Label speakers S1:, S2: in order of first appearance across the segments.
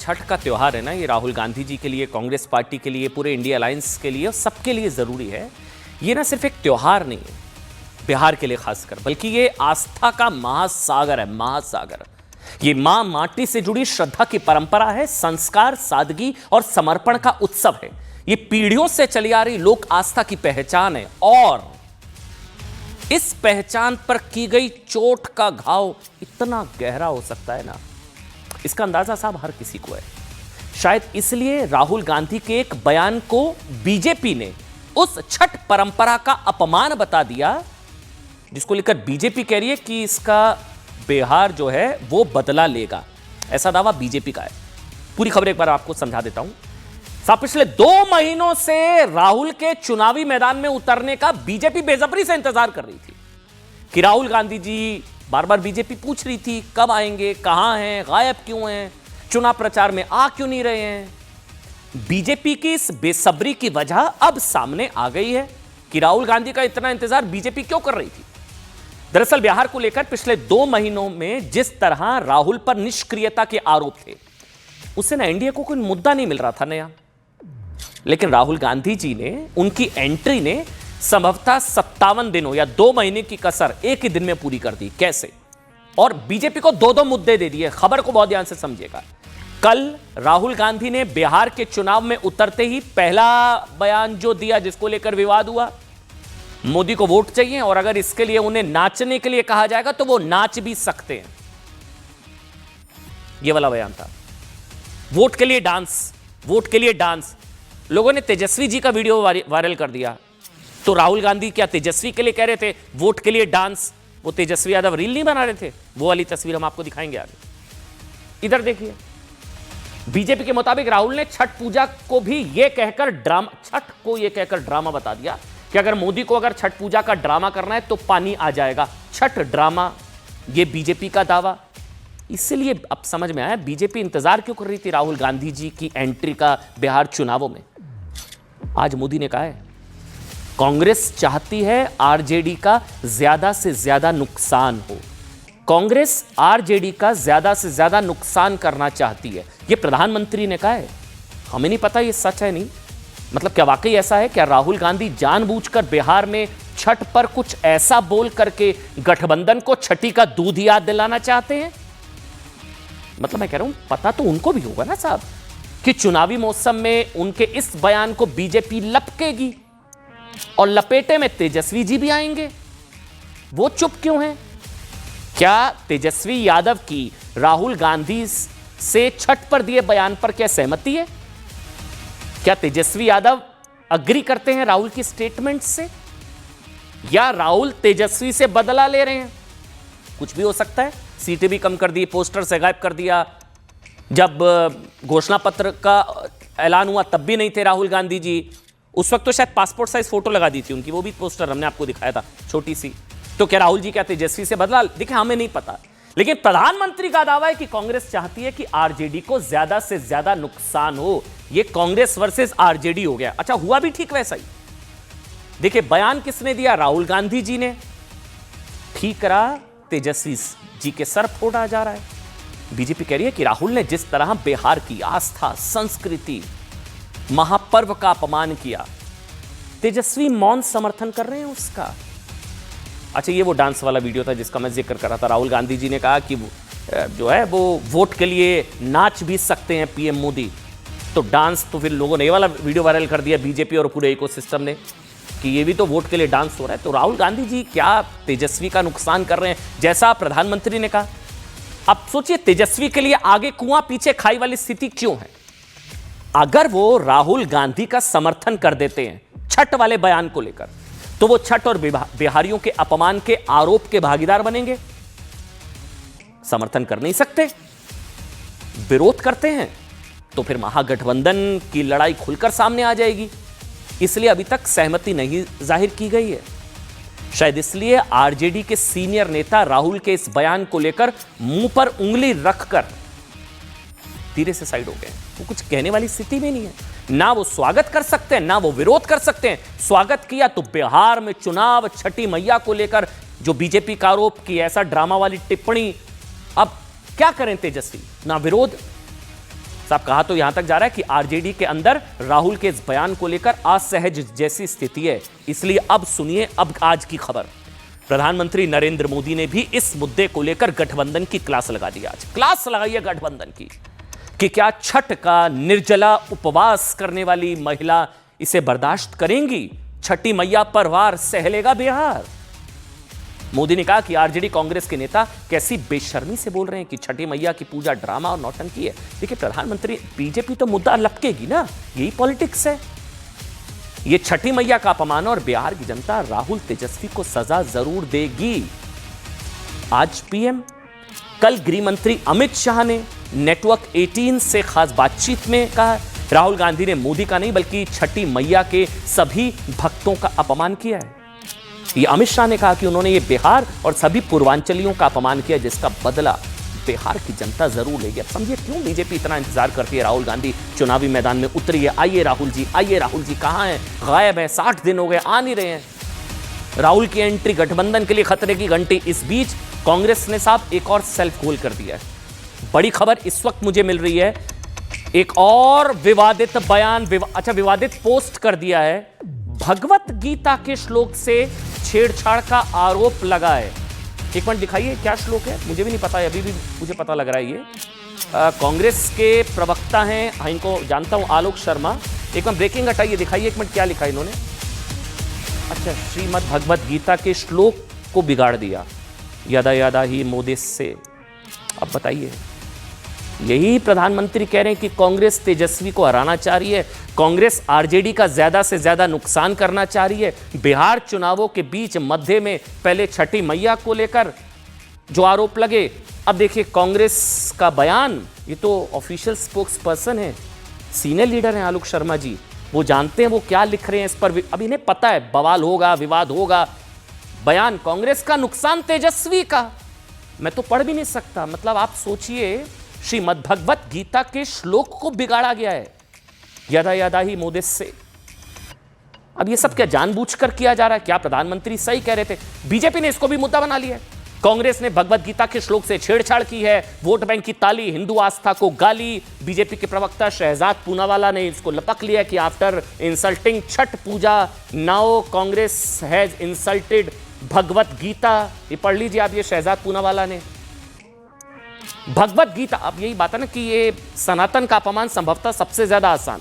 S1: छठ का त्योहार है ना, ये राहुल गांधी जी के लिए, कांग्रेस पार्टी के लिए, पूरे इंडिया अलायंस के लिए, सबके लिए जरूरी है। ये ना सिर्फ एक त्योहार नहीं है बिहार के लिए खासकर, बल्कि ये आस्था का महासागर है, महासागर। ये मां माटी से जुड़ी श्रद्धा की परंपरा है, संस्कार, सादगी और समर्पण का उत्सव है। ये पीढ़ियों से चली आ रही लोक आस्था की पहचान है और इस पहचान पर की गई चोट का घाव इतना गहरा हो सकता है ना, इसका अंदाजा साहब हर किसी को है। शायद इसलिए राहुल गांधी के एक बयान को बीजेपी ने उस छठ परंपरा का अपमान बता दिया, जिसको लेकर बीजेपी कह रही है कि इसका बिहार जो है वो बदला लेगा। ऐसा दावा बीजेपी का है। पूरी खबर एक बार आपको समझा देता हूं साहब। पिछले 2 महीनों से राहुल के चुनावी मैदान में उतरने का बीजेपी बेसब्री से इंतजार कर रही थी कि राहुल गांधी जी, बार बार बीजेपी पूछ रही थी कब आएंगे, कहां हैं, गायब क्यों हैं, चुनाव प्रचार में आ क्यों नहीं रहे हैं। बीजेपी की इस बेसब्री की वजह अब सामने आ गई है कि राहुल गांधी का इतना इंतजार बीजेपी क्यों कर रही थी। दरअसल बिहार को लेकर पिछले 2 महीनों में जिस तरह राहुल पर निष्क्रियता के आरोप थे, उससे ना एनडीए को कोई मुद्दा नहीं मिल रहा था नया। लेकिन राहुल गांधी जी ने, उनकी एंट्री ने संभवतः 57 दिनों या 2 महीने की कसर एक ही दिन में पूरी कर दी। कैसे? और बीजेपी को 2-2 मुद्दे दे दिए। खबर को बहुत ध्यान से समझिएगा। कल राहुल गांधी ने बिहार के चुनाव में उतरते ही पहला बयान जो दिया, जिसको लेकर विवाद हुआ, मोदी को वोट चाहिए और अगर इसके लिए उन्हें नाचने के लिए कहा जाएगा तो वो नाच भी सकते हैं। यह वाला बयान था। वोट के लिए डांस, वोट के लिए डांस। लोगों ने तेजस्वी जी का वीडियो वायरल कर दिया। तो राहुल गांधी क्या तेजस्वी के लिए कह रहे थे वोट के लिए डांस? वो तेजस्वी यादव रील नहीं बना रहे थे? वो वाली तस्वीर हम आपको दिखाएंगे आगे। इधर देखिए, बीजेपी के मुताबिक राहुल ने छठ पूजा को भी ये कहकर ड्रामा बता दिया कि अगर मोदी को अगर छठ पूजा का ड्रामा करना है तो पानी आ जाएगा। छठ ड्रामा, ये बीजेपी का दावा। इसलिए अब समझ में आया बीजेपी इंतजार क्यों कर रही थी राहुल गांधी जी की एंट्री का बिहार चुनावों में। आज मोदी ने कहा है कांग्रेस चाहती है आरजेडी का ज्यादा से ज्यादा नुकसान हो। कांग्रेस आरजेडी का ज्यादा से ज्यादा नुकसान करना चाहती है, यह प्रधानमंत्री ने कहा है। हमें नहीं पता ये सच है नहीं, मतलब क्या वाकई ऐसा है? क्या राहुल गांधी जानबूझकर बिहार में छठ पर कुछ ऐसा बोल करके गठबंधन को छठी का दूध याद दिलाना चाहते हैं? मतलब मैं कह रहा हूं पता तो उनको भी होगा ना साहब कि चुनावी मौसम में उनके इस बयान को बीजेपी लपकेगी और लपेटे में तेजस्वी जी भी आएंगे। वो चुप क्यों हैं? क्या तेजस्वी यादव की राहुल गांधी से छठ पर दिए बयान पर क्या सहमति है? क्या तेजस्वी यादव अग्री करते हैं राहुल की स्टेटमेंट से, या राहुल तेजस्वी से बदला ले रहे हैं? कुछ भी हो सकता है। सीटें भी कम कर दी, पोस्टर से गायब कर दिया। जब घोषणा पत्र का ऐलान हुआ तब भी नहीं थे राहुल गांधी जी। उस वक्त तो शायद पासपोर्ट साइज फोटो लगा दी थी उनकी, वो भी पोस्टर हमने आपको दिखाया था, छोटी सी। तो क्या राहुल जी क्या तेजस्वी से बदला? देखिए हमें नहीं पता, लेकिन प्रधानमंत्री का दावा है कि कांग्रेस चाहती है कि आरजेडी को ज्यादा से ज्यादा नुकसान हो। ये कांग्रेस वर्सेस आरजेडी हो गया। अच्छा, हुआ भी ठीक वैसा ही। देखिए बयान किसने दिया? राहुल गांधी जी ने। ठीक रहा, तेजस्वी जी के सर फोड़ा जा रहा है। बीजेपी कह रही है कि राहुल ने जिस तरह बिहार की आस्था, संस्कृति, महापर्व का अपमान किया, तेजस्वी मौन समर्थन कर रहे हैं उसका। अच्छा, ये वो डांस वाला वीडियो था जिसका मैं जिक्र कर रहा था। राहुल गांधी जी ने कहा कि जो है वो वोट के लिए नाच भी सकते हैं पीएम मोदी। तो डांस, तो फिर लोगों ने ये वाला वीडियो वायरल कर दिया, बीजेपी और पूरे इकोसिस्टम ने, कि ये भी तो वोट के लिए डांस हो रहा है। तो राहुल गांधी जी क्या तेजस्वी का नुकसान कर रहे हैं, जैसा प्रधानमंत्री ने कहा? अब सोचिए तेजस्वी के लिए आगे कुआं पीछे खाई वाली स्थिति क्यों है? अगर वो राहुल गांधी का समर्थन कर देते हैं छठ वाले बयान को लेकर, तो वो छठ और बिहारियों के अपमान के आरोप के भागीदार बनेंगे। समर्थन कर नहीं सकते, विरोध करते हैं तो फिर महागठबंधन की लड़ाई खुलकर सामने आ जाएगी। इसलिए अभी तक सहमति नहीं जाहिर की गई है। शायद इसलिए आरजेडी के सीनियर नेता राहुल के इस बयान को लेकर मुंह पर उंगली रखकर धीरे से साइड हो गए। वो कुछ कहने वाली स्थिति में नहीं है। ना वो स्वागत कर सकते हैं, ना वो विरोध कर सकते हैं। स्वागत किया तो बिहार में चुनाव, छठी मैया को लेकर जो बीजेपी का आरोप की ऐसा ड्रामा वाली टिप्पणी। अब क्या करें तेजस्वी? ना विरोध, साहब कहा तो यहां तक जा रहा है कि आरजेडी के अंदर राहुल के इस बयान को लेकर असहज जैसी स्थिति है। इसलिए अब सुनिए अब आज की खबर। प्रधानमंत्री नरेंद्र मोदी ने भी इस मुद्दे को लेकर गठबंधन की क्लास लगा दी। आज क्लास लगाई है गठबंधन की कि क्या छठ का निर्जला उपवास करने वाली महिला इसे बर्दाश्त करेंगी? छठी मैया पर वार सह लेगा बिहार। मोदी ने कहा कि आरजेडी कांग्रेस के नेता कैसी बेशर्मी से बोल रहे हैं कि छठी मैया की पूजा ड्रामा और नौटंकी है। देखिए प्रधानमंत्री, बीजेपी तो मुद्दा लपकेगी ना, यही पॉलिटिक्स है। ये छठी मैया का अपमान और बिहार की जनता राहुल तेजस्वी को सजा जरूर देगी। आज पीएम, कल गृह मंत्री अमित शाह ने नेटवर्क 18 से खास बातचीत में कहा राहुल गांधी ने मोदी का नहीं बल्कि छठी मैया के सभी भक्तों का अपमान किया है। ये अमित शाह ने कहा कि उन्होंने ये बिहार और सभी पूर्वांचलियों का अपमान किया, जिसका बदला बिहार की जनता जरूर लेगी। अब समझिए क्यों बीजेपी इतना इंतजार करती है राहुल गांधी चुनावी मैदान में उतरी है। आइए राहुल जी कहां हैं? गायब है, 60 दिन हो गए, आ नहीं रहे हैं। राहुल की एंट्री गठबंधन के लिए खतरे की घंटी। इस बीच कांग्रेस ने साहब एक और सेल्फ गोल कर दिया है। बड़ी खबर इस वक्त मुझे मिल रही है, एक और विवादित बयान, विवादित पोस्ट कर दिया है। भगवत गीता के श्लोक से छेड़छाड़ का आरोप लगा है। एक मिनट दिखाइए क्या श्लोक है, मुझे भी नहीं पता है, अभी भी मुझे पता लग रहा है। ये कांग्रेस के प्रवक्ता हैं, इनको जानता हूं, आलोक शर्मा। एक मिनट ब्रेकिंग हटाइए, दिखाइए एक मिनट क्या लिखा है इन्होंने। अच्छा, श्रीमद् भगवत गीता के श्लोक को बिगाड़ दिया, यदा यदा ही मोदी से। अब बताइए, यही प्रधानमंत्री कह रहे हैं कि कांग्रेस तेजस्वी को हराना चाह रही है, कांग्रेस आरजेडी का ज्यादा से ज्यादा नुकसान करना चाह रही है। बिहार चुनावों के बीच मध्य में पहले छठी मैया को लेकर जो आरोप लगे, अब देखिए कांग्रेस का बयान। ये तो ऑफिशियल स्पोक्स पर्सन है, सीनियर लीडर हैं आलोक शर्मा जी, वो जानते हैं वो क्या लिख रहे हैं इस पर। अब इन्हें पता है बवाल होगा, विवाद होगा। बयान कांग्रेस का, नुकसान तेजस्वी का। मैं तो पढ़ भी नहीं सकता। मतलब आप सोचिए, श्रीमद् भगवत गीता के श्लोक को बिगाड़ा गया है, यदा यदा ही मोदी से। अब ये सब क्या जानबूझकर किया जा रहा है? क्या प्रधानमंत्री सही कह रहे थे? बीजेपी ने इसको भी मुद्दा बना लिया है। कांग्रेस ने भगवत गीता के श्लोक से छेड़छाड़ की है, वोट बैंक की ताली, हिंदू आस्था को गाली। बीजेपी के प्रवक्ता शहजाद पूनावाला ने इसको लपक लिया कि after insulting Chhath Puja now Congress has insulted Bhagavad Gita. ये पढ़ लीजिए आप, ये शहजाद पूनावाला ने। भगवत गीता, अब यही बात है ना कि ये सनातन का अपमान संभवतः सबसे ज्यादा आसान,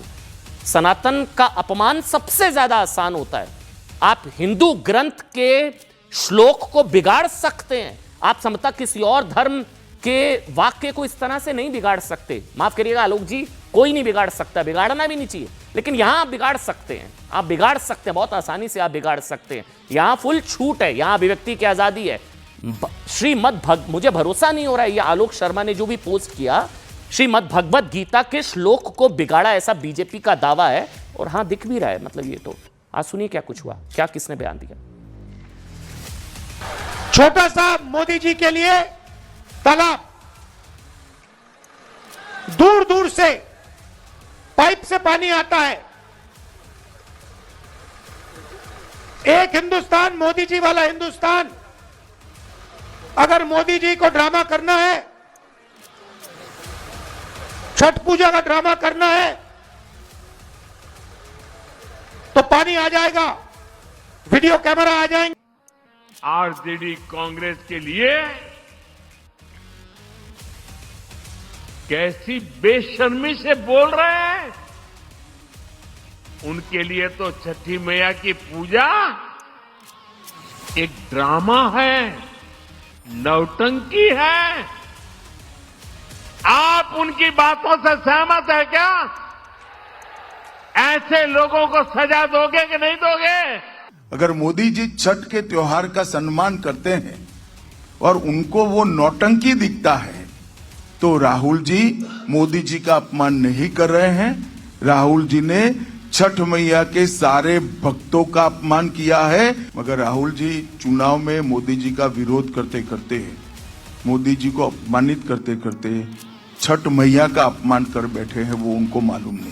S1: सनातन का अपमान सबसे ज्यादा आसान होता है। आप हिंदू ग्रंथ के श्लोक को बिगाड़ सकते हैं, आप समझता किसी और धर्म के वाक्य को इस तरह से नहीं बिगाड़ सकते। माफ करिएगा आलोक जी, कोई नहीं बिगाड़ सकता, बिगाड़ना भी नहीं चाहिए, लेकिन यहां आप बिगाड़ सकते हैं। आप बिगाड़ सकते हैं, बहुत आसानी से आप बिगाड़ सकते हैं। यहां फुल छूट है, यहां अभिव्यक्ति की आजादी है। मुझे भरोसा नहीं हो रहा है, ये आलोक शर्मा ने जो भी पोस्ट किया, श्रीमद् भगवत गीता के श्लोक को बिगाड़ा ऐसा बीजेपी का दावा है। और हां दिख भी रहा है, मतलब ये तो आज सुनिए क्या कुछ हुआ, क्या किसने बयान दिया।
S2: छोटा सा मोदी जी के लिए तालाब, दूर दूर से पाइप से पानी आता है। एक हिंदुस्तान, मोदी जी वाला हिंदुस्तान। अगर मोदी जी को ड्रामा करना है, छठ पूजा का ड्रामा करना है, तो पानी आ जाएगा, वीडियो कैमरा आ जाएंगे।
S3: आरजेडी कांग्रेस के लिए कैसी बेशर्मी से बोल रहे हैं। उनके लिए तो छठी मैया की पूजा एक ड्रामा है, नौटंकी है। आप उनकी बातों से सहमत है क्या? ऐसे लोगों को सजा दोगे कि नहीं दोगे?
S4: अगर मोदी जी छठ के त्योहार का सम्मान करते हैं और उनको वो नौटंकी दिखता है, तो राहुल जी मोदी जी का अपमान नहीं कर रहे हैं। राहुल जी ने छठ मैया के सारे भक्तों का अपमान किया है। मगर राहुल जी चुनाव में मोदी जी का विरोध करते करते, मोदी जी को अपमानित करते करते छठ मैया का अपमान कर बैठे हैं, वो उनको मालूम नहीं।